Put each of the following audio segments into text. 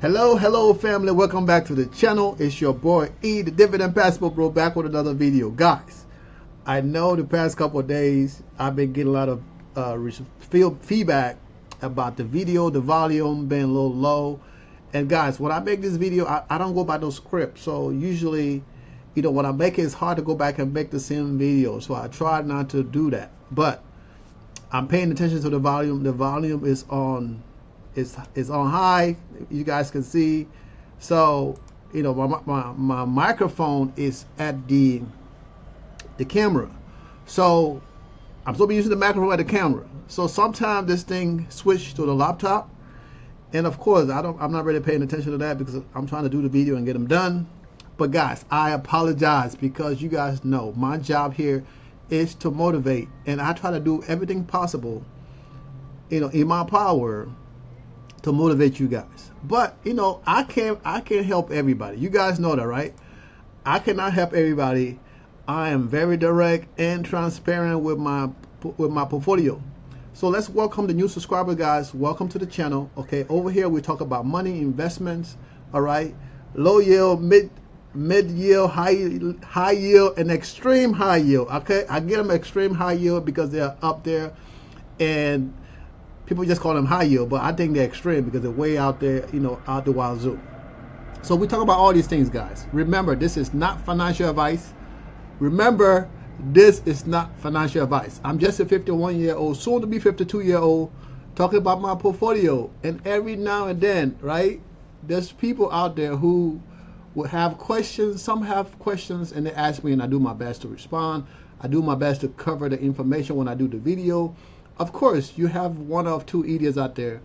Hello family, welcome back to the channel. It's your boy E, the Dividend Passport Bro, back with another video. Guys, I know the past couple of days I've been getting a lot of feedback about the video, the volume being a little low. And guys, when I make this video, I don't go by no script. So usually, when I make it, it's hard to go back and make the same video. So I try not to do that. But I'm paying attention to the volume. The volume is on. It's on high, you guys can see. So my microphone is at the camera, so I'm supposed to be using the microphone at the camera. So sometimes this thing switched to the laptop, and of course I'm not really paying attention to that because I'm trying to do the video and get them done. But guys, I apologize because you guys know my job here is to motivate, and I try to do everything possible in my power to motivate you guys. But I can't help everybody. You guys know that, right? I cannot help everybody. I am very direct and transparent with my portfolio. So let's welcome the new subscriber, guys. Welcome to the channel. Okay, over here we talk about money, investments, all right, low yield, mid yield, high yield, and extreme high yield. Okay, I get them extreme high yield because they're up there, and people just call them high yield, but I think they're extreme because they're way out there, out the wazoo. So we talk about all these things, guys. Remember, this is not financial advice. Remember, this is not financial advice. I'm just a 51-year-old, soon to be 52-year-old, talking about my portfolio. And every now and then, right, there's people out there who will have questions. Some have questions, and they ask me, and I do my best to respond. I do my best to cover the information when I do the video. Of course, you have one of two idiots out there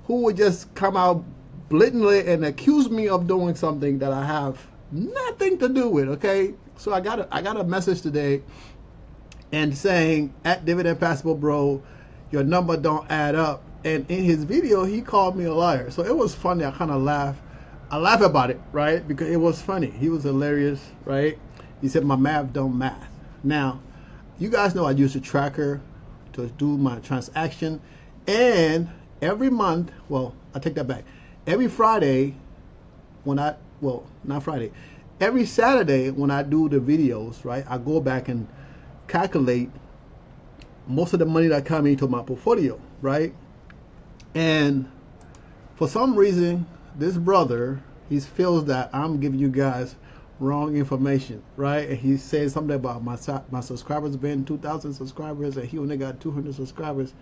who would just come out blatantly and accuse me of doing something that I have nothing to do with. Okay, so I got a message today and saying at Dividend Passport Bro, your number don't add up. And in his video, he called me a liar. So it was funny. I kind of laughed. I laugh about it, right? Because it was funny. He was hilarious, right? He said my math don't math. Now, you guys know I use a tracker to do my transaction, and every month, well, I take that back, every Friday every Saturday when I do the videos, right, I go back and calculate most of the money that comes into my portfolio, right? And for some reason, this brother, he feels that I'm giving you guys wrong information, right? And he said something about my subscribers being 2,000 subscribers, and he only got 200 subscribers.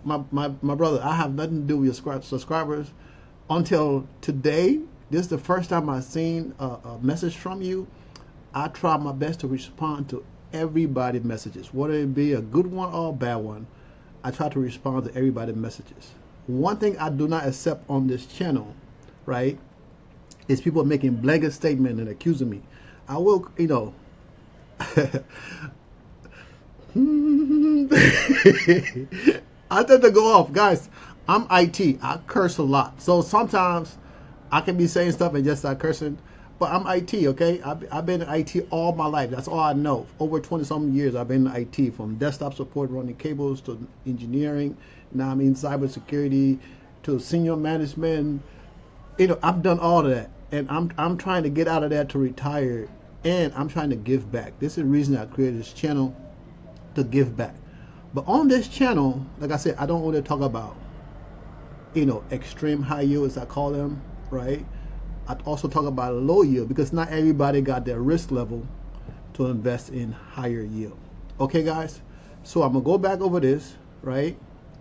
My brother, I have nothing to do with your subscribers. Until today, this is the first time I've seen a message from you. I try my best to respond to everybody's messages, whether it be a good one or a bad one. I try to respond to everybody's messages. One thing I do not accept on this channel, right, is people making blanket statement and accusing me. I will, I tend to go off, guys. I'm IT. I curse a lot, so sometimes I can be saying stuff and just start cursing. But I'm IT, okay? I've been in IT all my life. That's all I know. Over 20-something years, I've been in IT, from desktop support, running cables, to engineering. Now I'm in cybersecurity, to senior management. I've done all of that, and I'm trying to get out of that to retire, and I'm trying to give back. This is the reason I created this channel, to give back. But on this channel, like I said, I don't want to talk about extreme high yield, as I call them, right? I also talk about low yield because not everybody got their risk level to invest in higher yield. Okay, guys, so I'm gonna go back over this, right?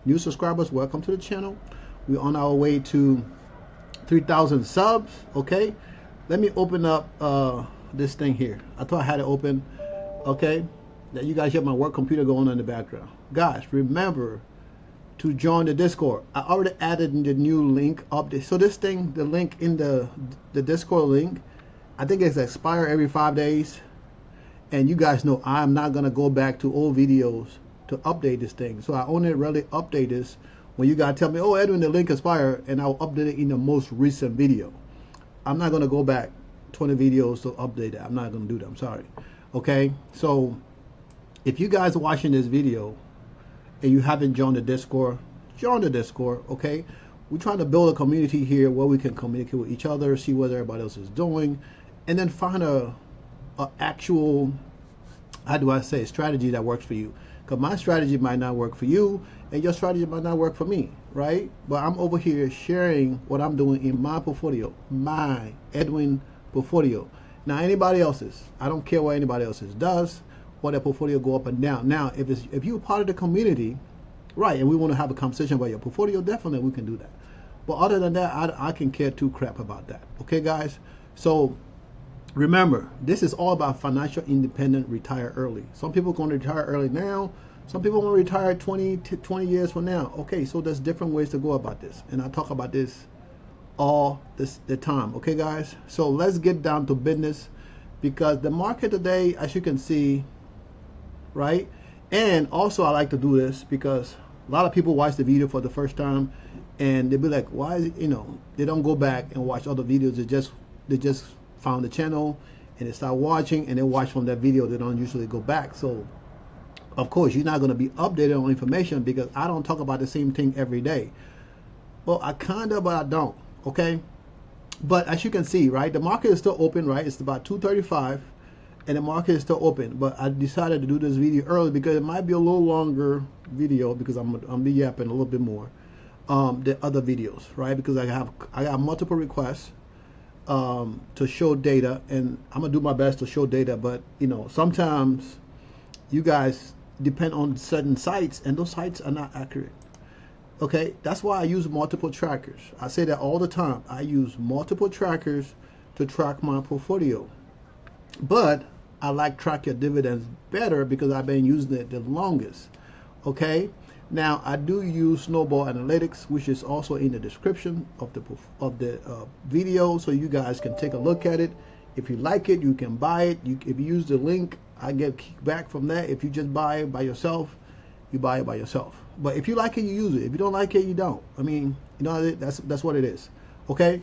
New subscribers, welcome to the channel. We're on our way to 3,000 subs. Okay, let me open up this thing here. I thought I had it open. Okay, that you guys hear my work computer going on in the background. Guys, remember to join the Discord. I already added the new link up there. So this thing, the link in the Discord link, I think it's expired every 5 days. And you guys know I'm not gonna go back to old videos to update this thing. So I only really update this when you guys tell me, oh, Edwin, the link expired, and I'll update it in the most recent video. I'm not going to go back 20 videos to update that. I'm not going to do that. I'm sorry. Okay? So if you guys are watching this video and you haven't joined the Discord, join the Discord, okay? we're trying to build a community here where we can communicate with each other, see what everybody else is doing, and then find a actual, how do I say, strategy that works for you. Because my strategy might not work for you, and your strategy might not work for me, right? But I'm over here sharing what I'm doing in my portfolio, my Edwin portfolio. Now anybody else's, I don't care what anybody else's does, or their portfolio go up and down. Now if you're part of the community, right, and we want to have a conversation about your portfolio, definitely we can do that. But other than that, I can care two crap about that. Okay, guys? So remember, this is all about financial independent, retire early. Some people are going to retire early now. Some people want to retire 20 years from now. Okay, so there's different ways to go about this. And I talk about this all the time. Okay, guys? So let's get down to business, because the market today, as you can see, right? And also I like to do this because a lot of people watch the video for the first time and they'll be like, why is it, they don't go back and watch other videos. They just found the channel and they start watching and they watch from that video. They don't usually go back. So of course you're not going to be updated on information because I don't talk about the same thing every day. Well, I kinda, but I don't. Okay, but as you can see, right, the market is still open, right? It's about 2:35 and the market is still open, but I decided to do this video early because it might be a little longer video because I'm be yapping a little bit more than other videos, right? Because I got multiple requests to show data, and I'm gonna do my best to show data, but sometimes you guys depend on certain sites and those sites are not accurate. Okay, that's why I use multiple trackers. I say that all the time. I use multiple trackers to track my portfolio, but I like Track Your Dividends better because I've been using it the longest. Okay, now I do use Snowball Analytics, which is also in the description of the video, so you guys can take a look at it. If you like it, you can buy it. If you use the link, I get kickback from that. If you just buy it by yourself, you buy it by yourself. But if you like it, you use it. If you don't like it, you don't. I mean, that's what it is. Okay.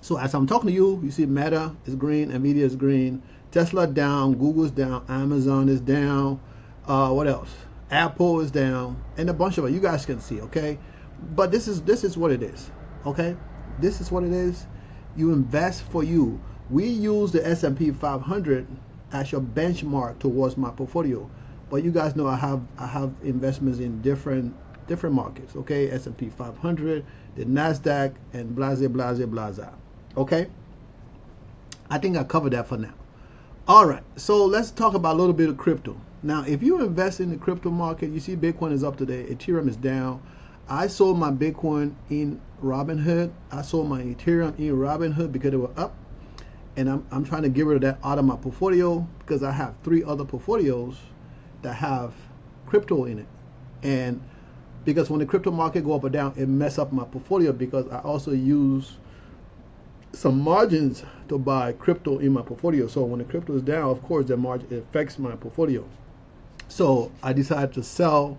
So as I'm talking to you, you see Meta is green, Nvidia is green, Tesla down, Google's down, Amazon is down. What else? Apple is down, and a bunch of it. You guys can see. Okay. But this is what it is. Okay. This is what it is. You invest for you. We use the S&P 500 as your benchmark towards my portfolio. But you guys know I have investments in different markets. Okay, S&P 500, the Nasdaq, and blah. Okay, I think I covered that for now. All right, so let's talk about a little bit of crypto. Now, if you invest in the crypto market, you see Bitcoin is up today, Ethereum is down. I sold my Bitcoin in Robinhood. I sold my Ethereum in Robinhood because they were up, and I'm trying to get rid of that out of my portfolio because I have 3 other portfolios that have crypto in it, and because when the crypto market go up or down, it mess up my portfolio because I also use some margins to buy crypto in my portfolio. So when the crypto is down, of course the margin affects my portfolio. So I decided to sell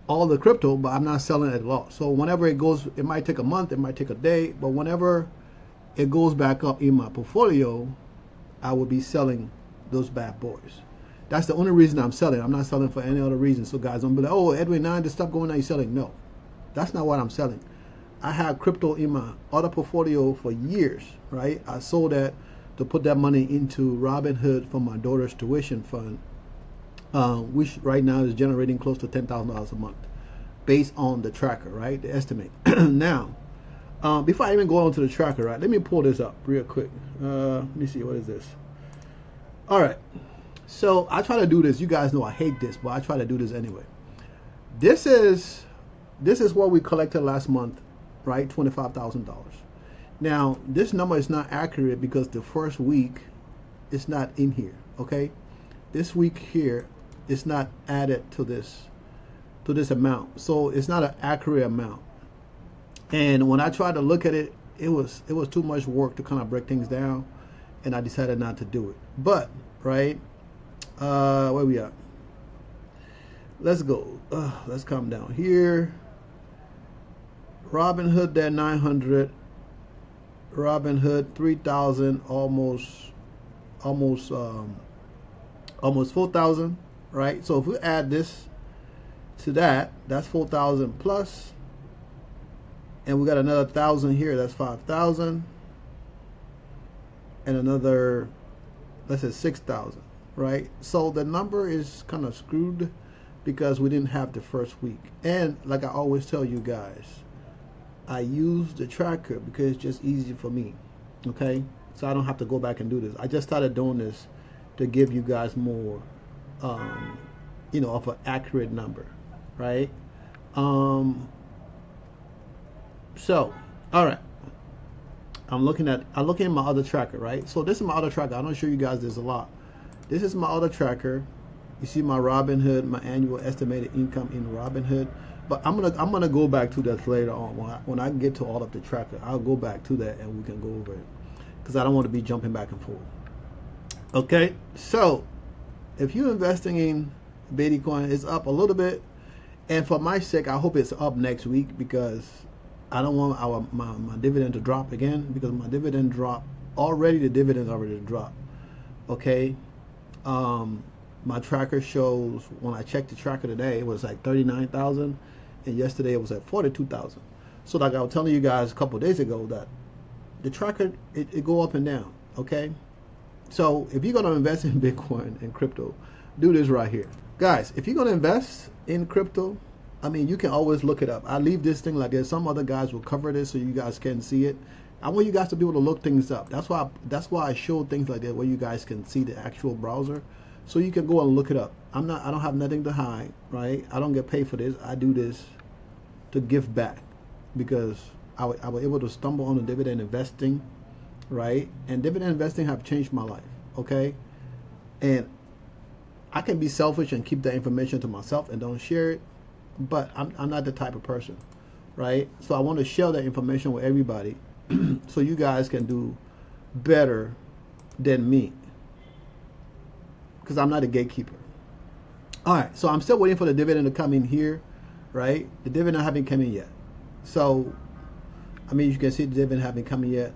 all the crypto, but I'm not selling it at all. So whenever it goes, it might take a month, it might take a day, but whenever it goes back up in my portfolio, I will be selling those bad boys. That's the only reason I'm selling. I'm not selling for any other reason. So guys don't be like, oh, Edwin, now just stop going now, you're selling. No, that's not what I'm selling. I have crypto in my other portfolio for years, right? I sold that to put that money into Robinhood for my daughter's tuition fund, which right now is generating close to $10,000 a month based on the tracker, right? The estimate. Now, before I even go on to the tracker, right, let me pull this up real quick. Let me see, what is this? All right. So I try to do this. You guys know I hate this, but I try to do this anyway. This is what we collected last month, right? $25,000. Now this number is not accurate because the first week is not in here. Okay, this week here is not added to this amount, so it's not an accurate amount. And when I tried to look at it, it was too much work to kind of break things down, and I decided not to do it. But right. Where we at? Let's go. Let's come down here. Robinhood there 900. Robinhood 3,000, almost 4,000, right? So if we add this to that, that's 4,000 plus and we got another 1,000 here. That's 5,000, and another, let's say 6,000, right? So the number is kind of screwed because we didn't have the first week. And like I always tell you guys, I use the tracker because it's just easy for me, okay? So I don't have to go back and do this. I just started doing this to give you guys more, you know, of an accurate number, right? So, all right. I'm looking at my other tracker, right? So this is my other tracker. I don't show you guys this a lot. This is my other tracker. You see my Robinhood, my annual estimated income in Robinhood. But I'm gonna go back to that later on when I get to all of the tracker. I'll go back to that and we can go over it because I don't want to be jumping back and forth. Okay, so if you're investing in Bitcoin, it's up a little bit, and for my sake, I hope it's up next week because I don't want my dividend to drop again, because my dividend dropped already. The dividend already dropped. Okay, my tracker shows, when I checked the tracker today, it was like 39,000, and yesterday it was at 42,000. So like I was telling you guys a couple of days ago, that the tracker it go up and down. Okay, so if you're gonna invest in Bitcoin and crypto, do this right here, guys. If you're gonna invest in crypto, I mean, you can always look it up. I leave this thing like this. Some other guys will cover this so you guys can see it. I want you guys to be able to look things up. That's why I show things like that where you guys can see the actual browser, so you can go and look it up. I don't have nothing to hide, right? I don't get paid for this. I do this to give back because I was able to stumble on the dividend investing, right? And dividend investing have changed my life, okay? And I can be selfish and keep that information to myself and don't share it, but I'm not the type of person, right? So I want to share that information with everybody so you guys can do better than me, because I'm not a gatekeeper. All right, so I'm still waiting for the dividend to come in here, right? The dividend haven't come in yet. So, I mean, you can see the dividend haven't come in yet.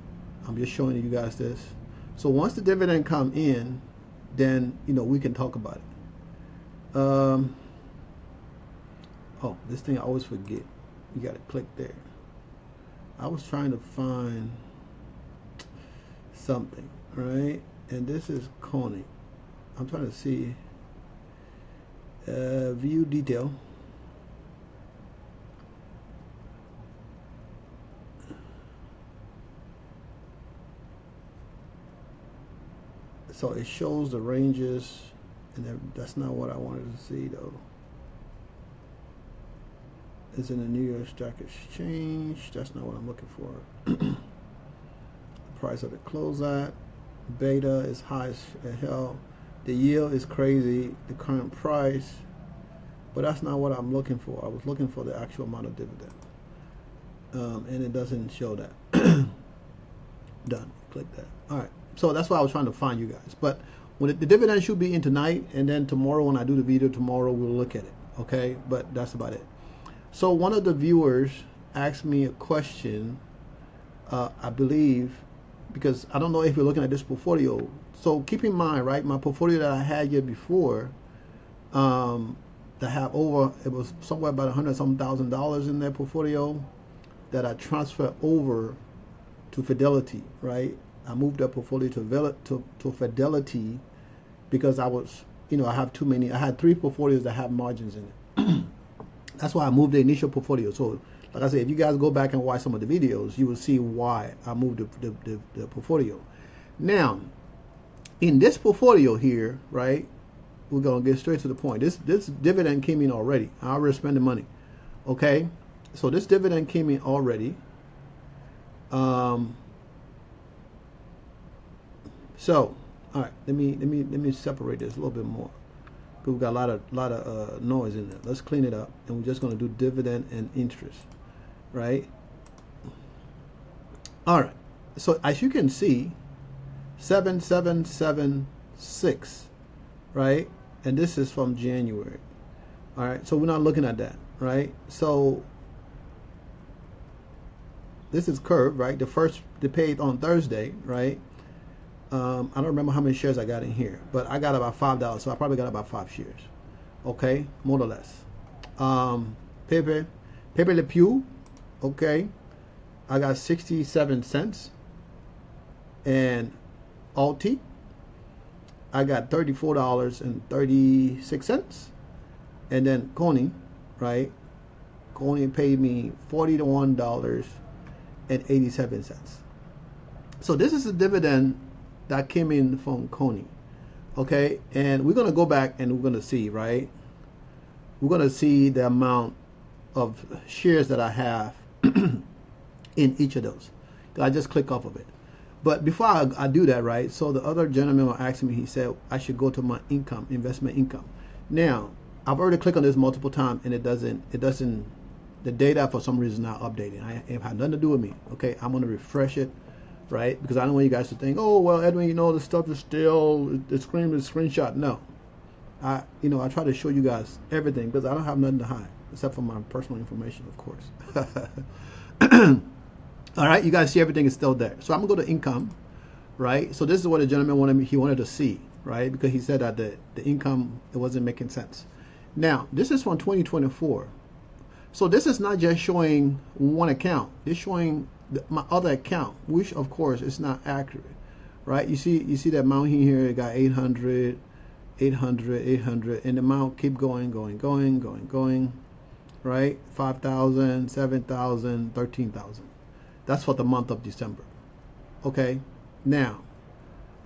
I'm just showing you guys this. So once the dividend come in, then, you know, we can talk about it. Oh, this thing I always forget. You got to click there. I was trying to find something, right? And this is Coney. I'm trying to see view detail. So it shows the ranges, and that's not what I wanted to see though. It's in the New York Stock Exchange. That's not what I'm looking for. The price of the close at. Beta is high as hell. The yield is crazy. The current price. But that's not what I'm looking for. I was looking for the actual amount of dividend. And it doesn't show that. Done. Click that. All right. So that's why I was trying to find you guys. But when the dividend should be in tonight, and then tomorrow when I do the video tomorrow, we'll look at it. Okay? But that's about it. So one of the viewers asked me a question, I believe, because I don't know if you're looking at this portfolio. So keep in mind, right, my portfolio that I had here before, that have over, it was somewhere about $100,000 in that portfolio that I transferred over to Fidelity, right? I moved that portfolio to Fidelity because I was, you know, I have too many. I had 3 portfolios that have margins in it. That's why I moved the initial portfolio. So, like I said, if you guys go back and watch some of the videos, you will see why I moved the portfolio. Now, in this portfolio here, right, we're going to get straight to the point. This dividend came in already. I already spent the money. Okay? So, this dividend came in already. So, all right, let me separate this a little bit more. We've got a lot of noise in there. Let's clean it up, and we're just going to do dividend and interest, right? All right. So as you can see, 7776, right? And this is from January. All right. So we're not looking at that, right? So this is curve, right? They paid on Thursday, right? I don't remember how many shares I got in here, but I got about $5, so I probably got about 5 shares. Okay, more or less. Pepe Le Pew, okay, I got 67 cents. And Alti, I got $34.36. And then Coney, right? Coney paid me $41.87. So this is a dividend that came in from Coney. Okay, and we're gonna go back and we're gonna see, right? We're gonna see the amount of shares that I have in each of those. I just click off of it. But before I do that, right? So the other gentleman was asking me, he said I should go to my income, investment income. Now, I've already clicked on this multiple times and it doesn't, the data for some reason not updating. It had nothing to do with me. Okay, I'm gonna refresh it, right? Because I don't want you guys to think, oh well, Edwin, you know, the stuff is still the screen is screenshot. No, I try to show you guys everything because I don't have nothing to hide except for my personal information, of course. All right, you guys see everything is still there. So I'm gonna go to income, right? So this is what the gentleman wanted to see, right? Because he said that the income, it wasn't making sense. Now this is from 2024. So this is not just showing one account. It's showing my other account, which of course is not accurate, right? You see that amount here, it got 800, 800, 800, and the amount keep going, right? 5,000, 7,000, 13,000. That's for the month of December. Okay. Now,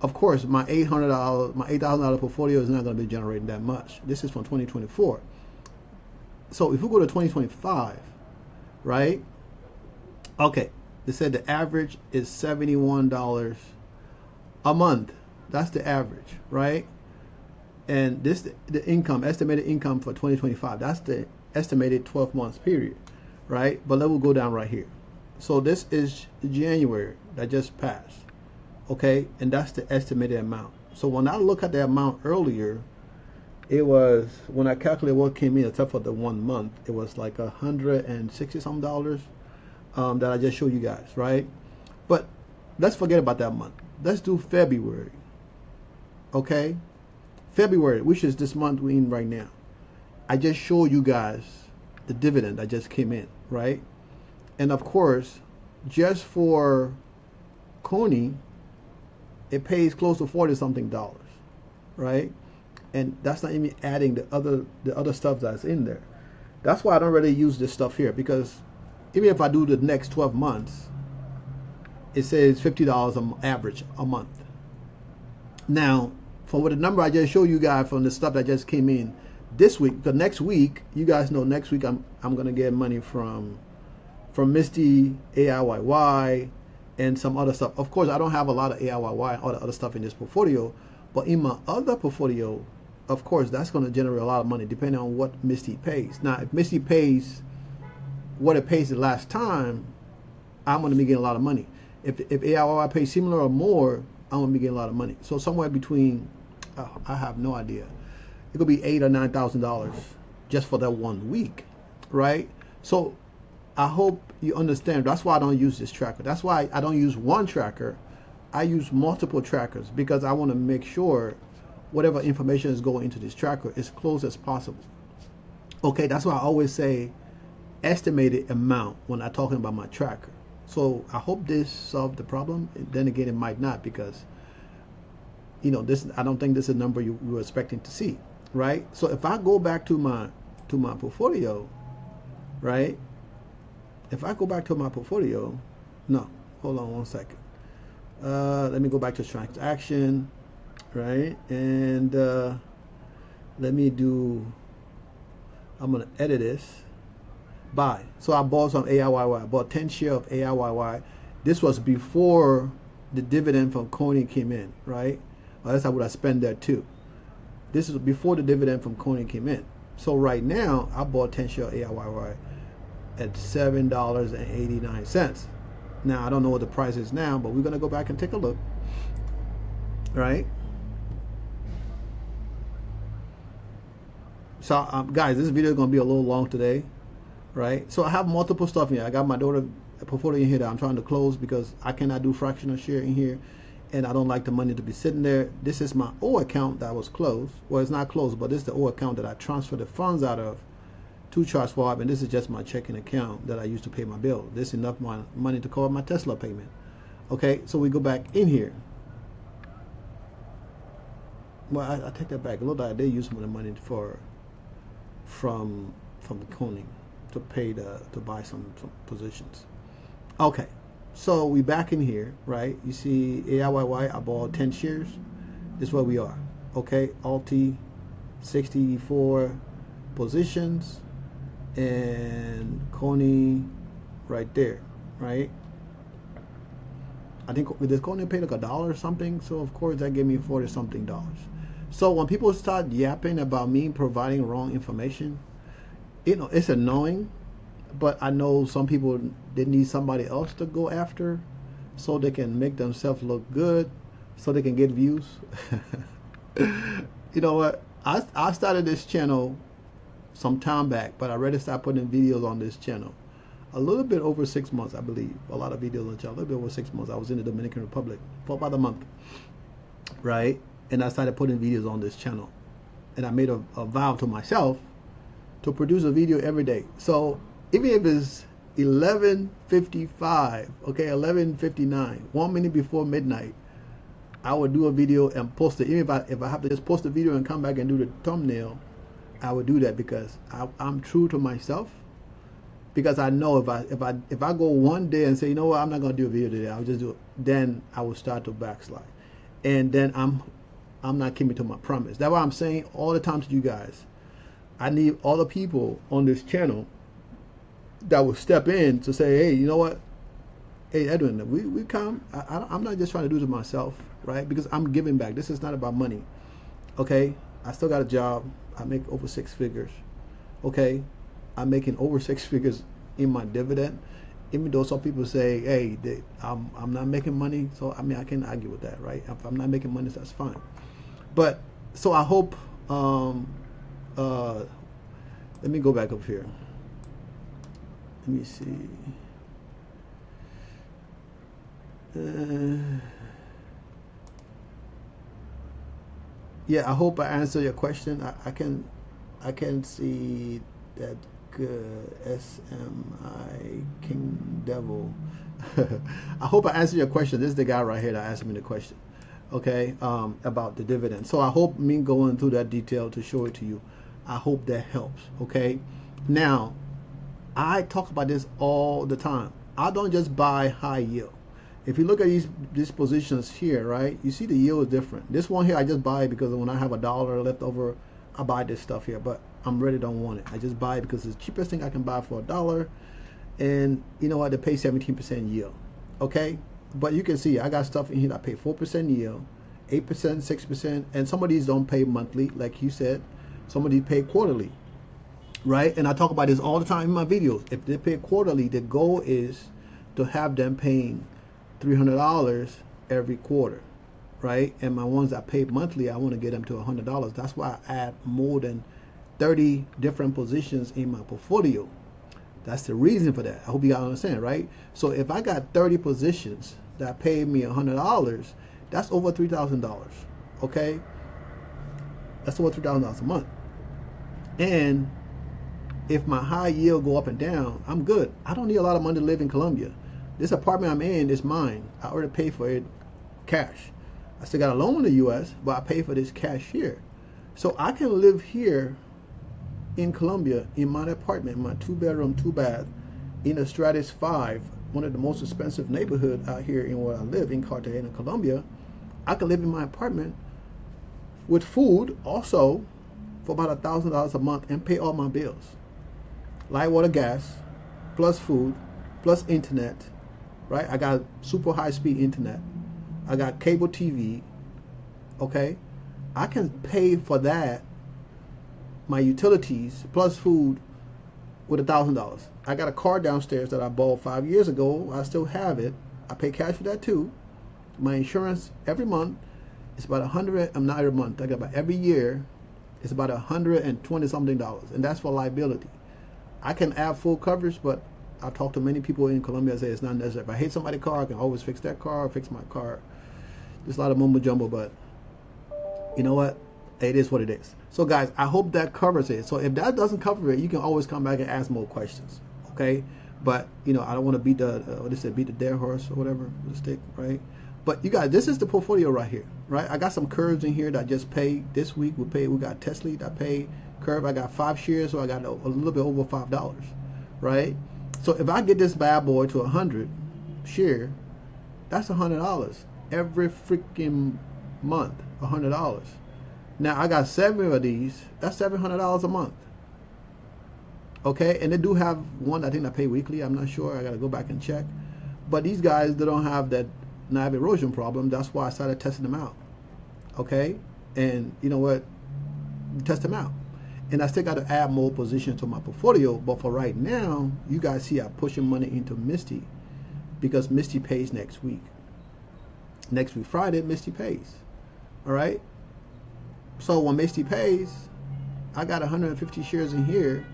of course, my $800, my $8,000 portfolio is not going to be generating that much. This is from 2024. So if we go to 2025, right? Okay, they said the average is $71 a month. That's the average, right? And this the income, estimated income for 2025. That's the estimated 12 months period, right? But let me go down right here. So this is January that just passed, okay? And that's the estimated amount. So when I look at the amount earlier, it was, when I calculated what came in except for the 1 month, it was like $160 some dollars that I just showed you guys, right? But let's forget about that month. Let's do February, okay? February, which is this month we're in right now. I just showed you guys the dividend that just came in, right? And of course, just for Coney, it pays close to $40 something dollars, right? And that's not even adding the other stuff that's in there. That's why I don't really use this stuff here, because even if I do the next 12 months, it says $50 an average a month. Now, from the number I just showed you guys from the stuff that just came in this week, because next week, you guys know next week I'm gonna get money from Misty, AIYY, and some other stuff. Of course, I don't have a lot of AIYY and all the other stuff in this portfolio, but in my other portfolio, of course, that's going to generate a lot of money depending on what Misty pays. Now, if Misty pays what it pays the last time, I'm going to be getting a lot of money. If AIYY pays similar or more, I'm going to be getting a lot of money. So somewhere between, I have no idea. It could be $8,000 or $9,000 just for that 1 week, right? So I hope you understand. That's why I don't use this tracker. That's why I don't use one tracker. I use multiple trackers because I want to make sure whatever information is going into this tracker is close as possible. Okay, that's why I always say estimated amount when I'm talking about my tracker. So I hope this solved the problem. Then again, it might not, because this, I don't think this is a number you were expecting to see, right? So if I go back to my portfolio, right? If I go back to my portfolio, no, hold on 1 second. Let me go back to transaction, right? And let me do, I'm going to edit this, buy. So I bought some AIYY. I bought 10 shares of AIYY. This was before the dividend from Coney came in, right? Or else I would have spent that too. This is before the dividend from Coney came in. So right now, I bought 10 shares of AIYY at $7.89. Now, I don't know what the price is now, but we're going to go back and take a look, right? So, guys, this video is going to be a little long today, right? So I have multiple stuff here. I got my daughter portfolio in here that I'm trying to close because I cannot do fractional share in here, and I don't like the money to be sitting there. This is my old account that was closed. Well, it's not closed, but this is the old account that I transferred the funds out of to charge swap, and this is just my checking account that I use to pay my bill. This is enough money to cover my Tesla payment. Okay, so we go back in here. Well, I take that back. A little bit, I did use some of the money from the Koenig to pay to buy some positions. Okay, so we back in here, right? You see AIYY, I bought 10 shares. This is where we are. Okay, Alti, 64 positions, and Koenig right there, right? I think this Koenig paid like $1 or something, so of course that gave me $40 something. So when people start yapping about me providing wrong information, you know, it's annoying, but I know some people, they need somebody else to go after so they can make themselves look good, so they can get views. You know what? I started this channel some time back, but I already started putting videos on this channel a little bit over 6 months, I believe. A lot of videos on the channel, a little bit over 6 months. I was in the Dominican Republic for about a month, right? And I started putting videos on this channel, and I made a vow to myself to produce a video every day. So even if it's 11:55, okay, 11:59, 1 minute before midnight, I would do a video and post it. Even if I have to just post a video and come back and do the thumbnail, I would do that because I'm true to myself. Because I know if I go one day and say, you know what, I'm not gonna do a video today, I'll just do it, then I will start to backslide, and then I'm not keeping to my promise. That's why I'm saying all the time to you guys, I need all the people on this channel that will step in to say, hey, you know what, hey Edwin, we come. I'm not just trying to do it to myself, right? Because I'm giving back. This is not about money, okay? I still got a job. I make over 6 figures, okay? I'm making over 6 figures in my dividend, even though some people say, hey, I'm not making money. So I mean, I can't argue with that, right? If I'm not making money, that's fine. But so I hope, let me go back up here. Let me see. Yeah, I hope I answered your question. I can see that good. SMI King Devil. I hope I answered your question. This is the guy right here that asked me the question, okay, about the dividend. So I hope me going through that detail to show it to you, I hope that helps, okay? Now, I talk about this all the time. I don't just buy high yield. If you look at these positions here, right, you see the yield is different. This one here I just buy because when I have $1 left over, I buy this stuff here, but I'm really don't want it. I just buy it because it's the cheapest thing I can buy for $1, and you know what, they pay 17% yield, okay? But you can see I got stuff in here that pay 4% yield, 8%, 6%, and some of these don't pay monthly, like you said. Some of these pay quarterly, right? And I talk about this all the time in my videos. If they pay quarterly, the goal is to have them paying $300 every quarter, right? And my ones that pay monthly, I want to get them to $100. That's why I add more than 30 different positions in my portfolio. That's the reason for that. I hope you guys understand, right? So if I got 30 positions that pay me $100, that's over $3,000, okay? That's over $3,000 a month. And if my high yield go up and down, I'm good. I don't need a lot of money to live in Colombia. This apartment I'm in is mine. I already paid for it cash. I still got a loan in the US, but I pay for this cash here. So I can live here in Colombia in my apartment, my 2-bedroom, 2-bath in a Stratus 5, one of the most expensive neighborhood out here in where I live in Cartagena, Colombia. I can live in my apartment with food also for about $1,000 a month and pay all my bills. Light, water, gas, plus food, plus internet, right? I got super high-speed internet. I got cable TV, okay? I can pay for that, my utilities, plus food, with $1,000. I got a car downstairs that I bought 5 years ago. I still have it. I pay cash for that too. My insurance every month is about $100. I'm not every month. I got about every year. It's about $120 something, and that's for liability. I can add full coverage, but I talk to many people in Colombia and say it's not necessary. If I hate somebody's car, I can always fix that car or fix my car. There's a lot of mumbo jumbo, but you know what? it is what it is. So guys, I hope that covers it. So if that doesn't cover it, you can always come back and ask more questions. Okay, but you know, I don't want to beat the what is it, beat the dead horse or whatever with a stick, right? But you guys, this is the portfolio right here, right? I got some curves in here that I just paid this week. We got Tesla that paid curve. I got 5 shares, so I got a little bit over $5, right? So if I get this bad boy to 100 share, that's $100 every freaking month. $100. Now I got 7 of these. That's $700 a month. Okay, and they do have one I think I pay weekly. I'm not sure. I gotta go back and check. But these guys, they don't have that NAV erosion problem. That's why I started testing them out. Okay, and you know what? Test them out. And I still got to add more positions to my portfolio. But for right now, you guys see I'm pushing money into Misty because Misty pays next week. Next week, Friday, Misty pays. All right. So when Misty pays, I got 150 shares in here.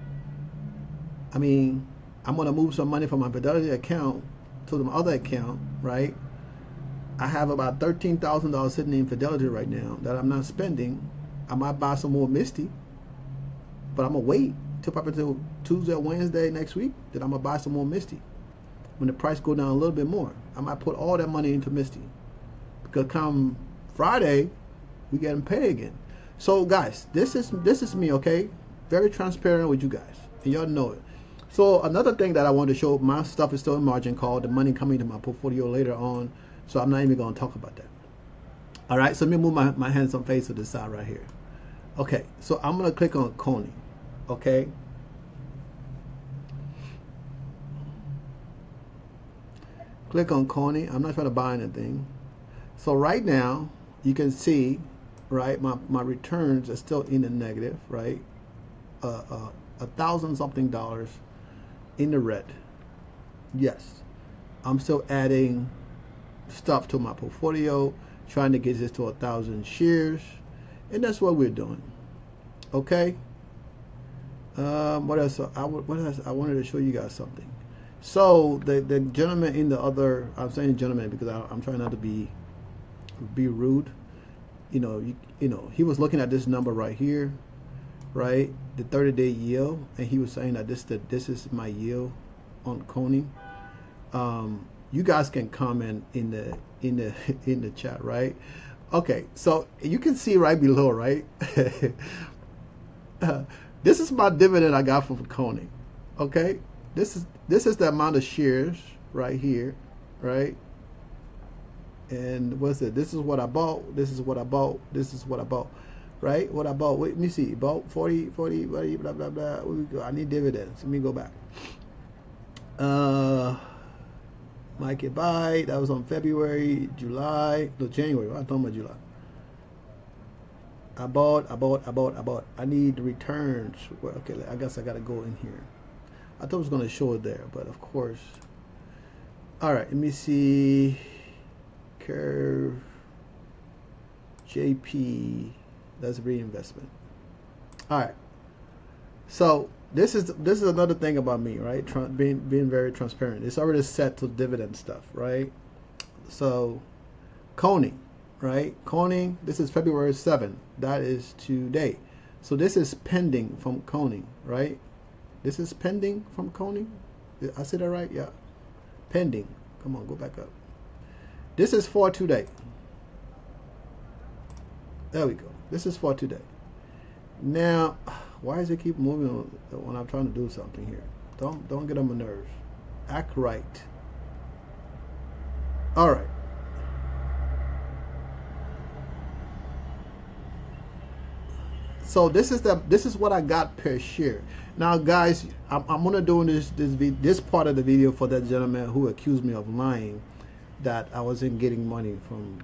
I mean, I'm going to move some money from my Fidelity account to the other account, right? I have about $13,000 sitting in Fidelity right now that I'm not spending. I might buy some more Misty, but I'm going to wait till probably until Tuesday or Wednesday next week. Then I'm going to buy some more Misty. When the price go down a little bit more, I might put all that money into Misty. Because come Friday, we getting paid again. So guys, this is me, okay? Very transparent with you guys, and y'all know it. So another thing that I want to show, my stuff is still in margin call, the money coming to my portfolio later on, so I'm not even going to talk about that. All right, so let me move my hands on face to the side right here. Okay, so I'm going to click on Coney, okay? Click on Coney. I'm not trying to buy anything. So right now, you can see, right, my returns are still in the negative, right? $1,000-something in the red. Yes, I'm still adding stuff to my portfolio, trying to get this to 1,000 shares, and that's what we're doing. Okay. What else? I wanted to show you guys something. So the gentleman in the other, I'm saying gentleman because I'm trying not to be rude. You know, he was looking at this number right here, right? The 30-day yield, and he was saying that this is my yield on Coney. You guys can comment in the chat, right? Okay, so you can see right below, right? This is my dividend I got from Coney. Okay, this is the amount of shares right here, right? And what's it? This is what I bought. This is what I bought. This is what I bought. Right? What I bought. Wait, let me see. Bought 40, blah, blah, blah. I need dividends. Let me go back. Market buy. That was on February, July. No, January. I'm talking about July. I bought. I need returns. Well, okay, I guess I got to go in here. I thought it was going to show it there, but of course. All right, let me see. Curve. JP. That's reinvestment. All right. So this is another thing about me, right? Being very transparent. It's already set to dividend stuff, right? So Coney, right? Coney. This is February 7th. That is today. So this is pending from Coney, right? This is pending from Coney. I said that right? Yeah. Pending. Come on, go back up. This is for today. There we go. This is for today. Now, why does it keep moving when I'm trying to do something here? Don't get on my nerves. Act right. All right. So this is what I got per share. Now, guys, I'm gonna do this part of the video for that gentleman who accused me of lying that I wasn't getting money from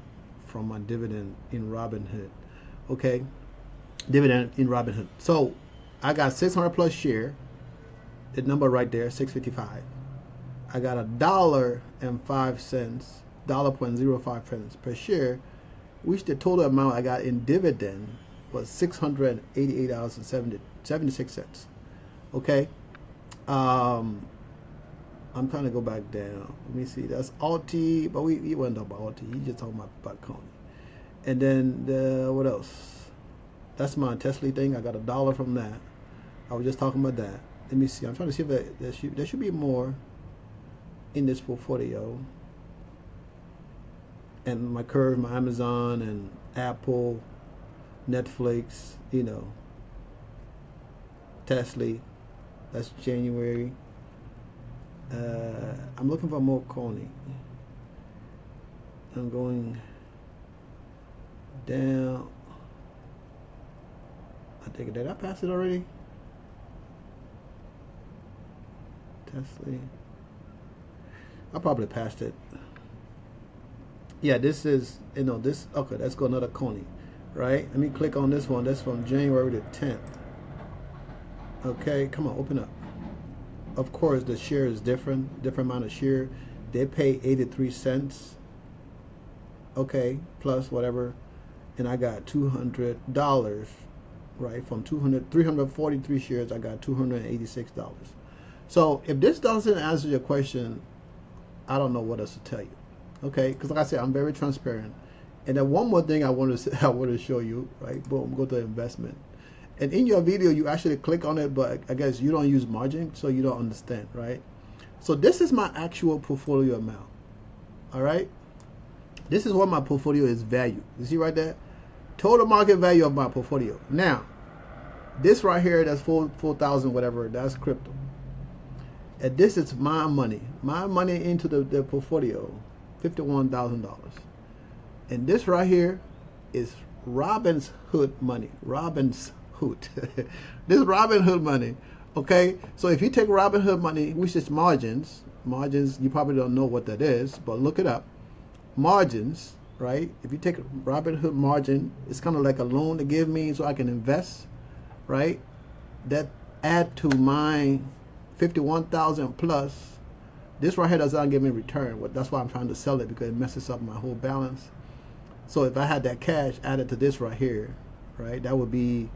my dividend in Robinhood. Okay, dividend in Robinhood. So I got 600 plus share. The number right there, 655. I got $1.05, $0.05 per share, which the total amount I got in dividend was $688.76. Okay. I'm trying to go back down. Let me see. That's Alti, but we went up about Alti. He just talking about Coney. And then what else? That's my Tesla thing. I got $1 from that. I was just talking about that. Let me see. I'm trying to see if there should be more in this portfolio. And my Curve, my Amazon, and Apple, Netflix, Tesla. That's January. I'm looking for more Coney. I'm going down. I think, did I pass it already? Tesla. I probably passed it. Yeah, this is, this, okay, let's go another Coney, right? Let me click on this one. That's from January the 10th. Okay, come on, open up. Of course, the share is different amount of share. They pay 83 cents. Okay, plus whatever. And I got $200, right? From 343 shares, I got $286. So if this doesn't answer your question, I don't know what else to tell you. Okay, because like I said, I'm very transparent. And then one more thing I want to show you, right? Boom, go to investment. And in your video, you actually click on it, but I guess you don't use margin, so you don't understand, right? So this is my actual portfolio amount. All right, this is what my portfolio is valued. You see right there, total market value of my portfolio. Now, this right here, that's 4,000 whatever. That's crypto. And this is my money into the portfolio, $51,000. And this right here is Robin's Hood money. Robin's Hood. This is Robin Hood money. Okay, so if you take Robin Hood money, which is margins, you probably don't know what that is, but look it up. Margins, right? If you take Robin Hood margin, it's kind of like a loan to give me so I can invest, right? That add to my 51,000 plus. This right here does not give me return. That's why I'm trying to sell it, because it messes up my whole balance. So if I had that cash added to this right here, right, that would be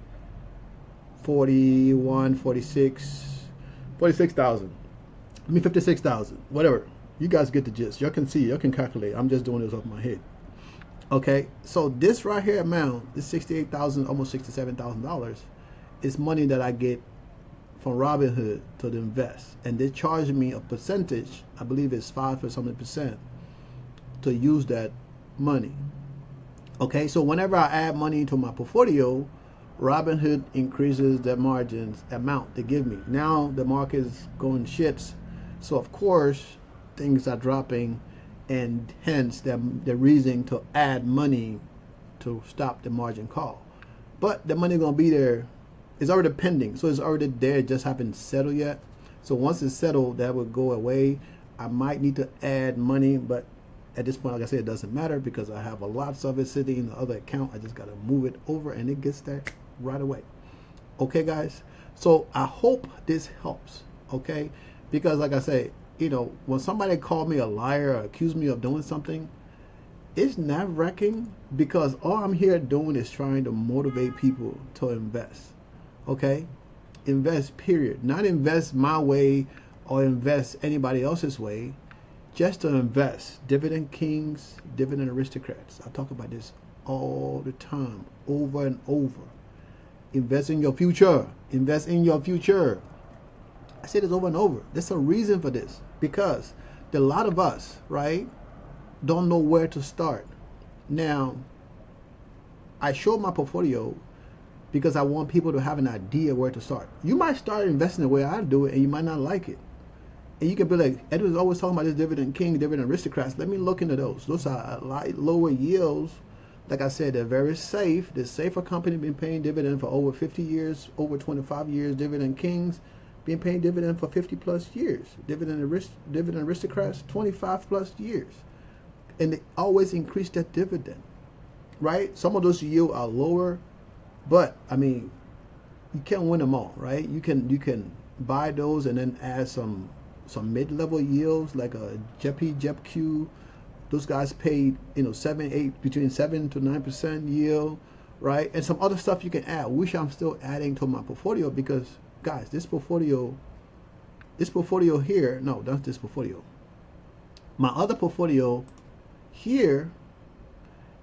46,000. I mean 56,000, whatever. You guys get the gist. You can see, you can calculate. I'm just doing this off my head. Okay, so this right here amount, this $68,000, almost $67,000, is money that I get from Robinhood to invest, and they charge me a percentage. I believe it's 5 or something percent to use that money. Okay, so whenever I add money into my portfolio, Robinhood increases the margins amount they give me. Now the market is going shits, so of course things are dropping, and hence the reason to add money to stop the margin call. But the money gonna be there. It's already pending, so it's already there. It just haven't settled yet. So once it's settled, that will go away. I might need to add money, but at this point, like I said, it doesn't matter because I have a lots of it sitting in the other account. I just gotta move it over, and it gets there right away. Okay, guys. So I hope this helps. Okay, because like I say, when somebody called me a liar or accused me of doing something, it's nerve-wracking, because all I'm here doing is trying to motivate people to invest. Okay, invest, period. Not invest my way or invest anybody else's way, just to invest. Dividend kings, dividend aristocrats. I talk about this all the time, over and over. Invest in your future. Invest in your future. I say this over and over. There's a reason for this, because a lot of us, right, don't know where to start. Now, I show my portfolio because I want people to have an idea where to start. You might start investing the way I do it, and you might not like it. And you can be like, Edward's always talking about this dividend king, dividend aristocrats. Let me look into those. Those are a lot lower yields. Like I said, they're very safe. The safer company been paying dividend for over 50 years, over 25 years. Dividend kings been paying dividend for 50 plus years. Dividend aristocrats, 25 plus years. And they always increase that dividend, right? Some of those yields are lower, but I mean, you can't win them all, right? You can buy those and then add some mid-level yields like a JEPQ. Those guys paid between 7 to 9% yield, right? And some other stuff you can add, which I'm still adding to my portfolio, because guys, this portfolio here, no, that's this portfolio. My other portfolio here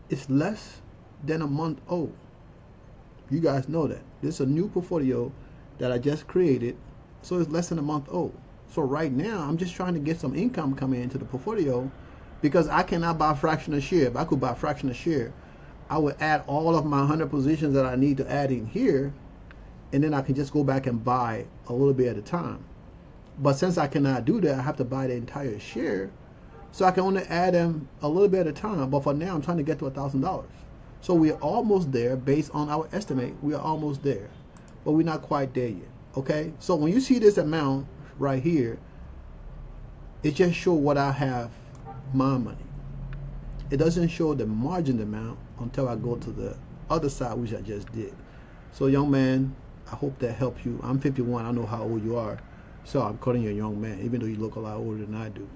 is less than a month old. You guys know that. This is a new portfolio that I just created, so it's less than a month old. So right now, I'm just trying to get some income coming into the portfolio because I cannot buy fractional share. If I could buy fractional share, I would add all of my 100 positions that I need to add in here, and then I can just go back and buy a little bit at a time. But since I cannot do that, I have to buy the entire share, so I can only add them a little bit at a time. But for now, I'm trying to get to $1,000. So we're almost there based on our estimate. We are almost there, but we're not quite there yet. Okay, so when you see this amount right here, it just shows what I have my money. It doesn't show the margin amount until I go to the other side, which I just did. So young man, I hope that helps you. I'm 51. I know how old you are, so I'm calling you a young man, even though you look a lot older than I do.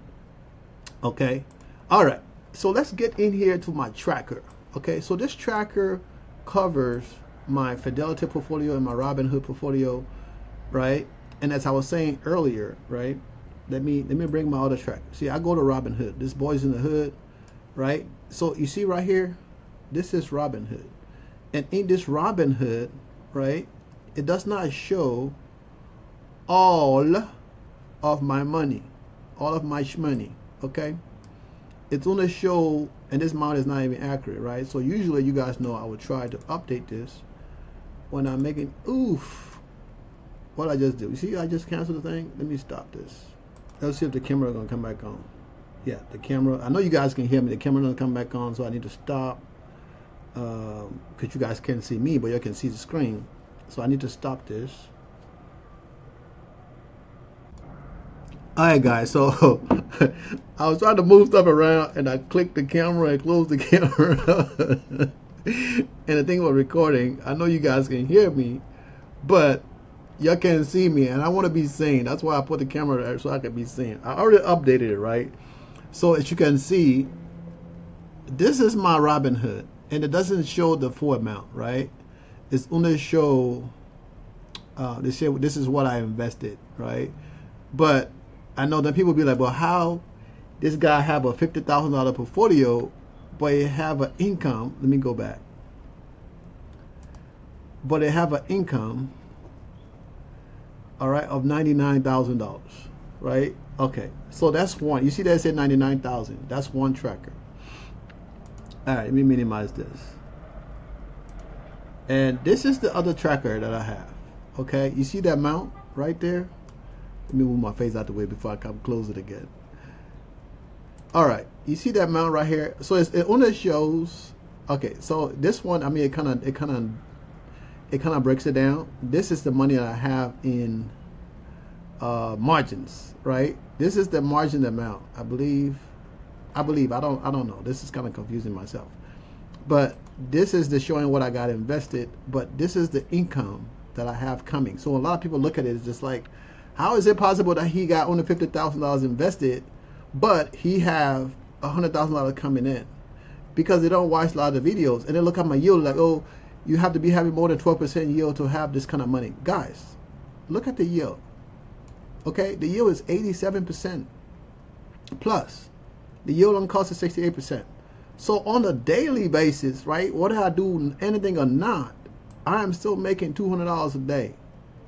Okay, all right. So let's get in here to my tracker. Okay, so this tracker covers my Fidelity portfolio and my Robinhood portfolio, right? And as I was saying earlier, right? Let me bring my other tracker. See, I go to Robinhood. This boy's in the hood, right? So you see right here, this is Robinhood, and in this Robinhood, right, it does not show all of my money, all of my money. Okay, it's only show, and this amount is not even accurate, right? So usually, you guys know I would try to update this when I'm making. Oof, what I just do? You see, I just canceled the thing. Let me stop this. Let's see if the camera is gonna come back on. Yeah, the camera. I know you guys can hear me. The camera doesn't come back on, so I need to stop because you guys can't see me, but you can see the screen. So I need to stop this. Alright guys, so I was trying to move stuff around and I clicked the camera and closed the camera. And the thing about recording, I know you guys can hear me, but y'all can't see me, and I want to be seen. That's why I put the camera there, so I can be seen. I already updated it, right? So as you can see, this is my Robinhood, and it doesn't show the full amount, right? It's only show this is what I invested, right? But I know that people be like, well, how this guy have a $50,000 portfolio, but it have an income? Let me go back. But it have an income, all right, of $99,000, right? Okay, so that's one. You see that it said 99,000. That's one tracker. All right, let me minimize this. And this is the other tracker that I have. Okay, you see that amount right there? Let me move my face out the way before I come close it again. All right, you see that amount right here? So it only shows. Okay, so this one, I mean, it kind of breaks it down. This is the money that I have in margins, right? This is the margin amount. I believe. I don't know. This is kind of confusing myself. But this is the showing what I got invested. But this is the income that I have coming. So a lot of people look at it as just like, how is it possible that he got only $50,000 invested, but he have $100,000 coming in? Because they don't watch a lot of the videos, and they look at my yield like, oh, you have to be having more than 12% yield to have this kind of money. Guys, look at the yield. Okay, the yield is 87% plus. The yield on cost is 68%. So on a daily basis, right, whether I do anything or not, I am still making $200 a day.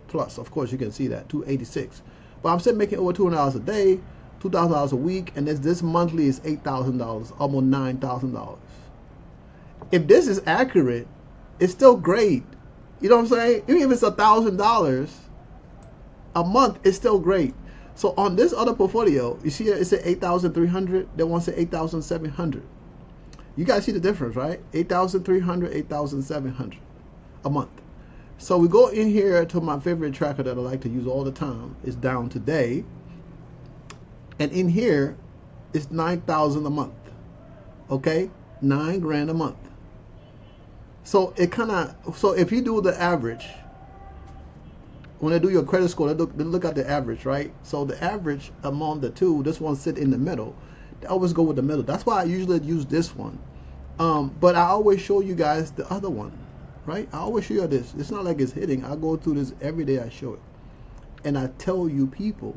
Plus, of course, you can see that, $286. But I'm still making over $200 a day, $2,000 a week, and this monthly is $8,000, almost $9,000. If this is accurate, it's still great. You know what I'm saying? Even if it's $1,000 a month, it's still great. So on this other portfolio, you see it said 8,300. That one said 8,700. You guys see the difference, right? 8,300, 8,700 a month. So we go in here to my favorite tracker that I like to use all the time. It's down today, and in here, it's 9,000 a month. Okay, $9,000 a month. So it so if you do the average, when they do your credit score, they look at the average, right? So the average among the two, this one sit in the middle. They always go with the middle. That's why I usually use this one. But I always show you guys the other one, right? I always show you this. It's not like it's hitting. I go through this every day. I show it, and I tell you people.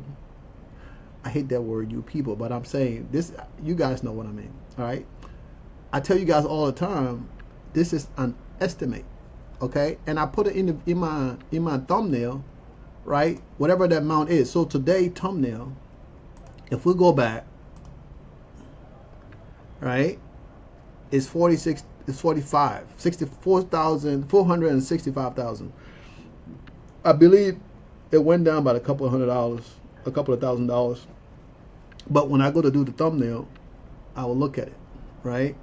I hate that word, you people, but I'm saying this. You guys know what I mean, all right? I tell you guys all the time. This is an estimate. Okay, and I put it in my thumbnail, right? Whatever that amount is. So today thumbnail, if we go back, right, is 46. It's 45, 64,465,000. I believe it went down by a couple of $100, a couple of $1,000. But when I go to do the thumbnail, I will look at it, right?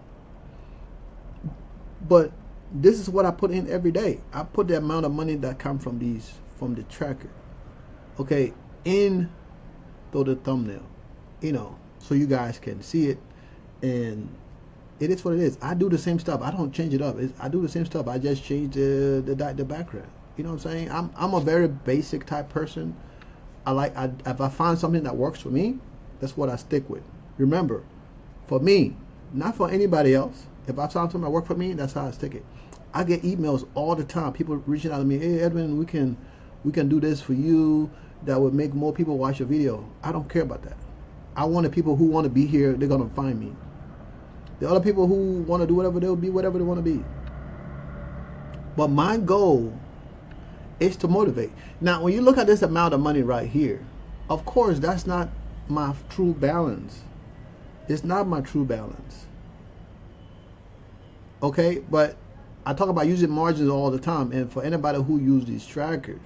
But this is what I put in every day. I put the amount of money that come from the tracker, okay, in the thumbnail, so you guys can see it, and it is what it is. I do the same stuff. I don't change it up. I do the same stuff. I just change the background. You know what I'm saying? I'm a very basic type person. If I find something that works for me, that's what I stick with. Remember, for me, not for anybody else. If I find something that works for me, that's how I stick it. I get emails all the time. People reaching out to me, hey Edwin, we can do this for you that would make more people watch your video. I don't care about that. I want the people who want to be here, they're gonna find me. The other people who want to do whatever, they'll be whatever they want to be. But my goal is to motivate. Now, when you look at this amount of money right here, of course, that's not my true balance. It's not my true balance. Okay, but I talk about using margins all the time. And for anybody who use these trackers,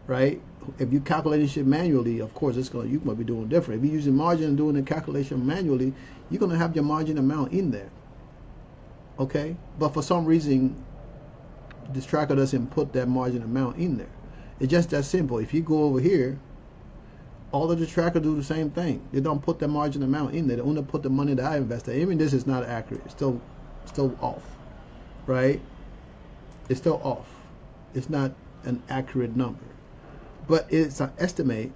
right? If you calculate shit manually, of course, you might be doing different. If you're using margin and doing the calculation manually, you're gonna have your margin amount in there. Okay, but for some reason, this tracker doesn't put that margin amount in there. It's just that simple. If you go over here, all of the trackers do the same thing. They don't put the margin amount in there. They only put the money that I invested. Even this is not accurate. It's still off, right? It's still off. It's not an accurate number, but it's an estimate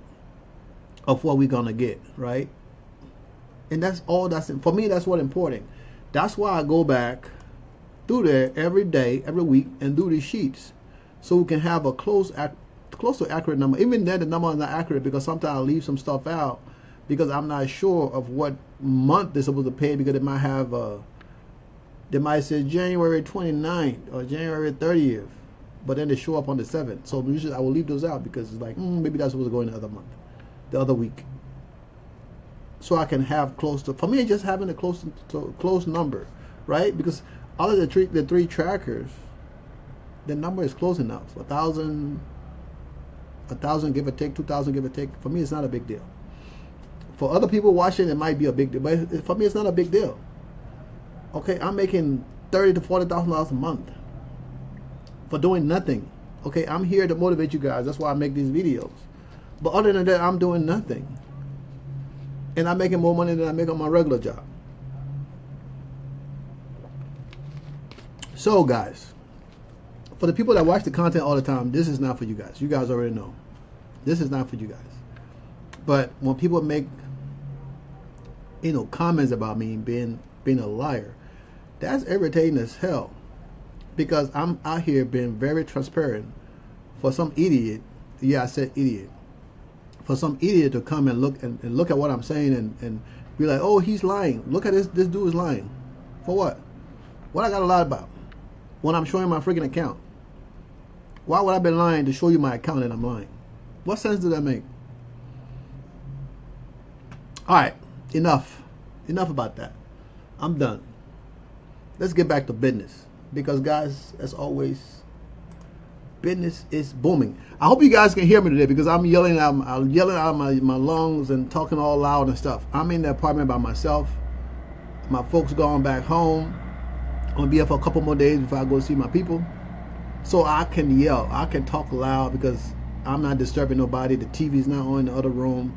of what we're gonna get, right? And that's all. For me, that's what's important. That's why I go back through there every day, every week, and do these sheets, so we can have a close to accurate number. Even then, the number is not accurate because sometimes I leave some stuff out because I'm not sure of what month they're supposed to pay, because they might have they might say January 29th or January 30th, but then they show up on the 7th. So usually I will leave those out because it's like maybe that's supposed to go in the other month, the other week. So I can have close to, for me, just having a close number, right? Because all of the three trackers, the number is close enough. 1,000 give or take, 2,000 give or take. For me, it's not a big deal. For other people watching, it might be a big deal, but for me, it's not a big deal. Okay, I'm making $30,000 to $40,000 a month for doing nothing. Okay, I'm here to motivate you guys. That's why I make these videos. But other than that, I'm doing nothing, and I'm making more money than I make on my regular job. So, guys, for the people that watch the content all the time, this is not for you guys. You guys already know. This is not for you guys. But when people make, comments about me being a liar, that's irritating as hell, because I'm out here being very transparent. For some idiot, yeah, I said idiot, for some idiot to come and look at what I'm saying and be like, oh, he's lying. Look at this dude is lying. For what? What I got to lie about when I'm showing my freaking account? Why would I be lying to show you my account and I'm lying? What sense does that make? All right, enough about that. I'm done. Let's get back to business, because guys, as always, business is booming. I hope you guys can hear me today, because I'm yelling out my lungs and talking all loud and stuff. I'm in the apartment by myself. My folks going back home. I'm gonna be here for a couple more days before I go see my people, so I can yell, I can talk loud, because I'm not disturbing nobody. The TV's not on in the other room,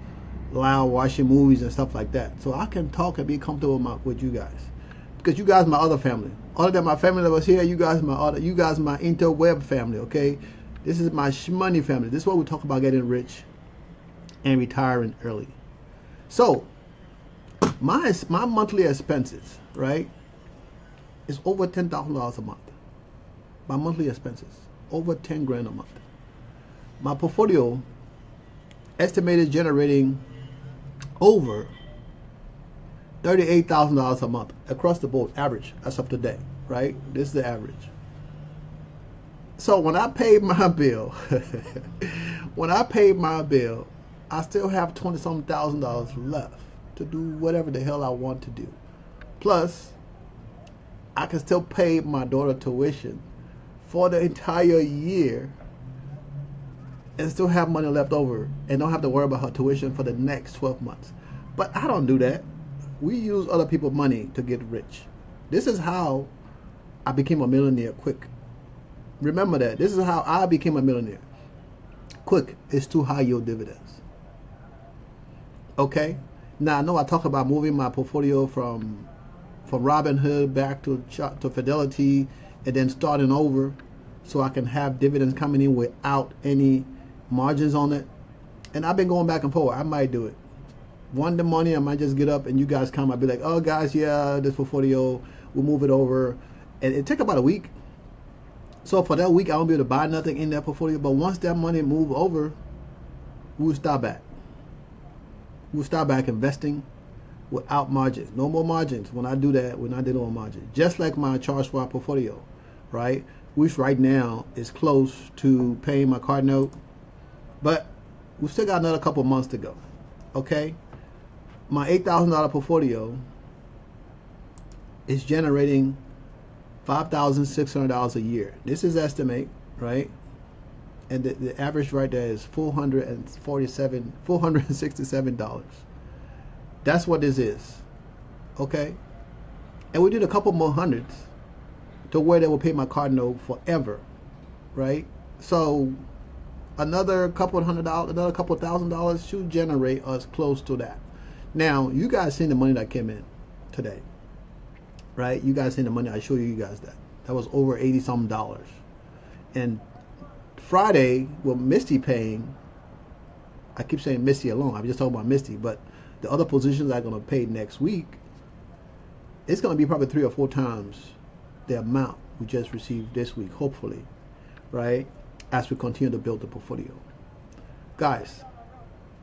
loud, watching movies and stuff like that. So I can talk and be comfortable with you guys, because you guys my other family. Other than my family that was here, you guys my interweb family. Okay, this is my shmoney family. This is what we talk about, getting rich and retiring early. So my monthly expenses, right, is over $10,000 a month. My monthly expenses over 10 grand a month. My portfolio estimated generating over $38,000 a month across the board, average as of today, right? This is the average. So when I paid my bill, when I paid my bill, I still have $20-something thousand left to do whatever the hell I want to do. Plus, I can still pay my daughter tuition for the entire year and still have money left over and don't have to worry about her tuition for the next 12 months. But I don't do that. We use other people's money to get rich. This is how I became a millionaire quick. Remember that. This is how I became a millionaire quick. It's through high yield dividends. Okay? Now I know I talk about moving my portfolio from Robinhood back to Fidelity and then starting over so I can have dividends coming in without any margins on it. And I've been going back and forth. I might do it. One the money, I might just get up and you guys come. I'll be like, oh guys, yeah, this portfolio, we'll move it over. And it take about a week. So for that week, I won't be able to buy nothing in that portfolio. But once that money move over, we'll start back. We'll start back investing without margins. No more margins. When I do that, when I did no margins. Just like my charge swap portfolio, right? Which right now is close to paying my card note. But we still got another couple months to go. Okay? My $8,000 portfolio is generating $5,600 a year. This is estimate, right? And the average right there is $467. That's what this is. Okay? And we did a couple more hundreds to where they will pay my card note forever. Right? So another couple $100, another couple $1,000 should generate us close to that. Now, you guys seen the money that came in today. Right? You guys seen the money. I showed you guys that. That was over $80-something. And Friday, with Misty paying, I keep saying Misty alone. I'm just talking about Misty, but the other positions are going to pay next week. It's going to be probably 3 or 4 times the amount we just received this week, hopefully, right? As we continue to build the portfolio. Guys,